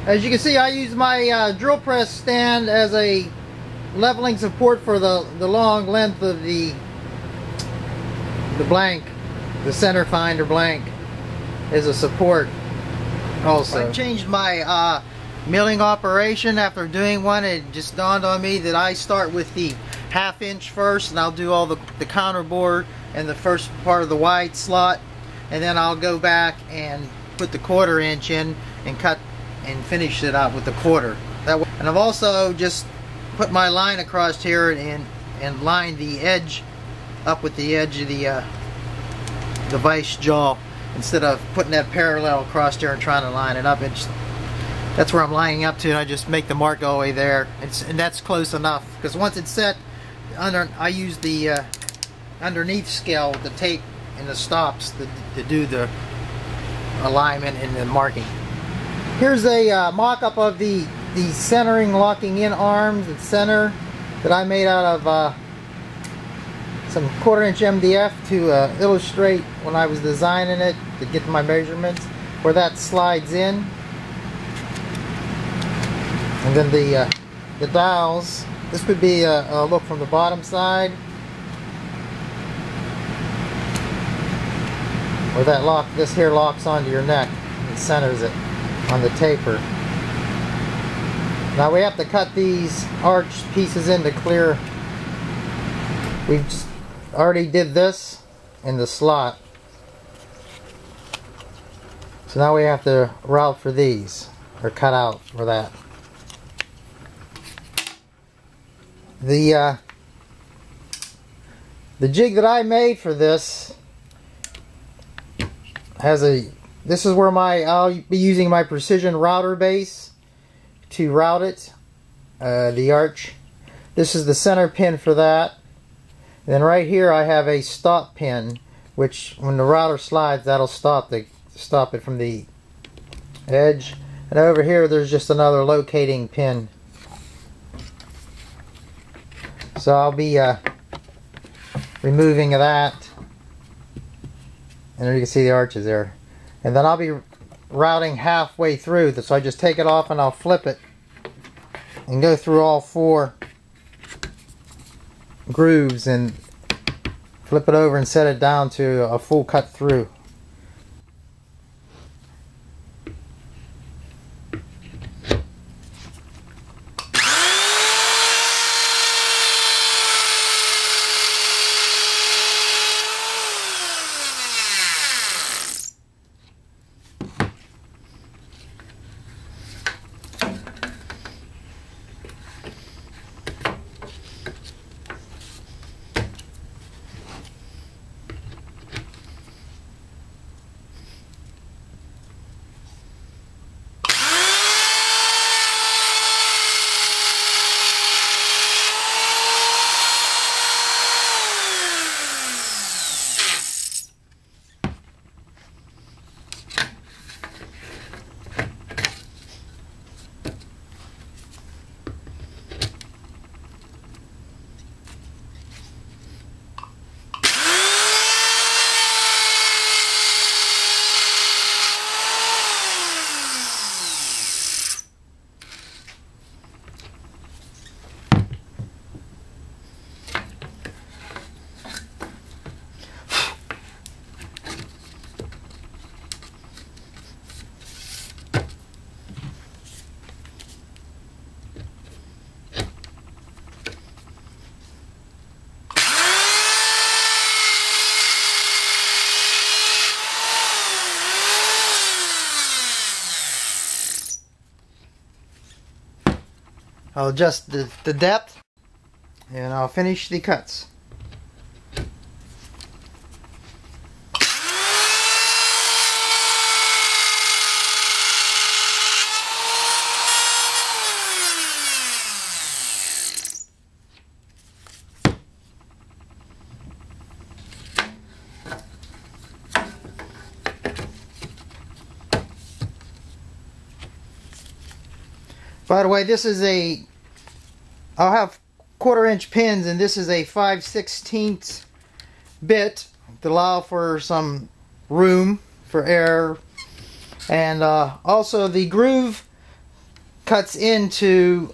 As you can see, I use my drill press stand as a leveling support for the long length of the blank. The Center Finder blank is a support also. I changed my milling operation after doing one. It just dawned on me that I start with the 1/2 inch first, and I'll do all the counter bore and the first part of the wide slot, and then I'll go back and put the 1/4 inch in and cut and finish it out with the 1/4. That way. And I've also just put my line across here and lined the edge up with the edge of the vice jaw, instead of putting that parallel across there and trying to line it up. That's where I'm lining up to, and I just make the mark all the way there, and that's close enough, because once it's set, I use the underneath scale, the tape and the stops to do the alignment and the marking. Here's a mock-up of the centering locking in arms and center that I made out of some 1/4 inch MDF to illustrate when I was designing it, to get my measurements, where that slides in. And then the dowels, this would be a look from the bottom side, where that this here locks onto your neck and centers it on the taper. Now we have to cut these arch pieces into clear. We've just already did this in the slot, so now we have to route for these, or cut out for that. The jig that I made for this has this is where I'll be using my precision router base to route it, the arch. This is the center pin for that. And then right here I have a stop pin, which when the router slides, that'll stop it from the edge. And over here there's just another locating pin. So I'll be removing that, and there you can see the arches there. And then I'll be routing halfway through, so I just take it off and I'll flip it and go through all 4 grooves and flip it over and set it down to a full cut through. I'll adjust the depth, and I'll finish the cuts. By the way, this is I'll have 1/4 inch pins, and this is a 5/16 bit to allow for some room for air. And also the groove cuts into,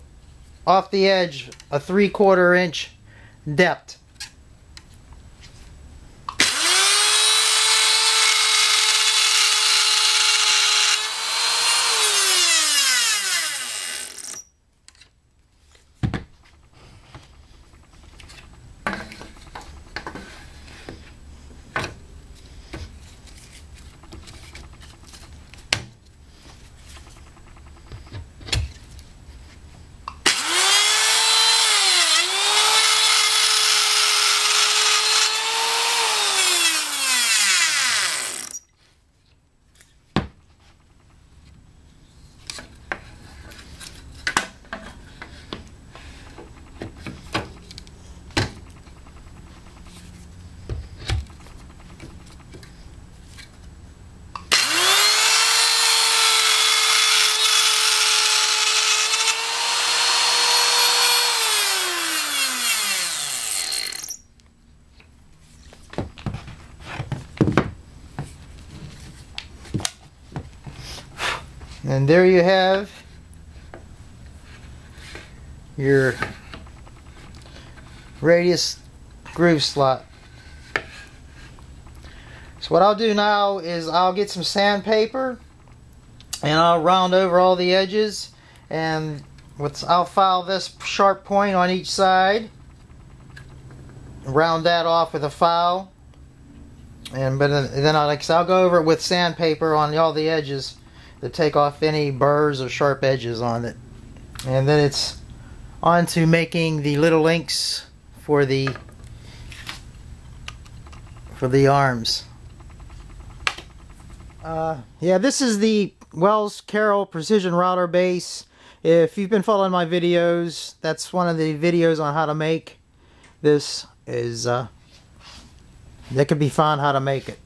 off the edge, a 3/4 inch depth. And there you have your radius groove slot. So what I'll do now is I'll get some sandpaper and I'll round over all the edges, and I'll file this sharp point on each side, round that off with a file, and then I'll go over it with sandpaper on all the edges to take off any burrs or sharp edges on it. And then it's on to making the little links for the arms. Yeah, this is the Wells Carroll Precision Router base. If you've been following my videos, that's one of the videos on how to make this. That could be found how to make it.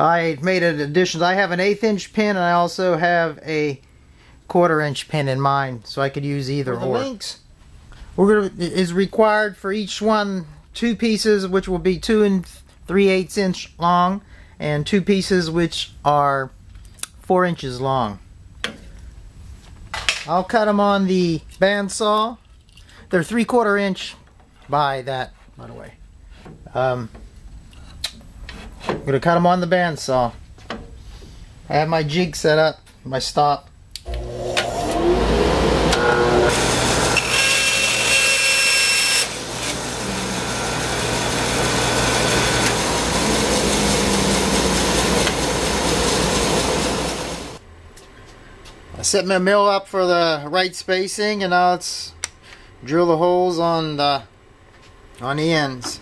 I made an addition. I have an 1/8 inch pin, and I also have a 1/4 inch pin in mine, so I could use either or. The links is required for each one 2 pieces, which will be 2 3/8 inch long, and 2 pieces which are 4 inches long. I'll cut them on the bandsaw. They're 3/4 inch by that, by the way. I'm going to cut them on the bandsaw. I have my jig set up, my stop. I set my mill up for the right spacing, and now let's drill the holes on the ends.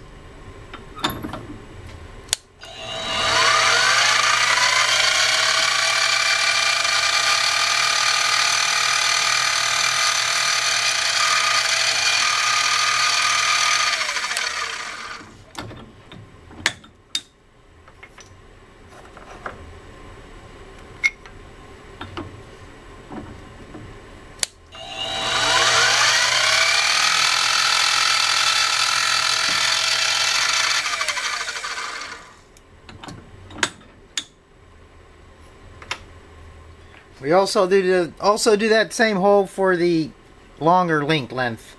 We also do that same hole for the longer link length.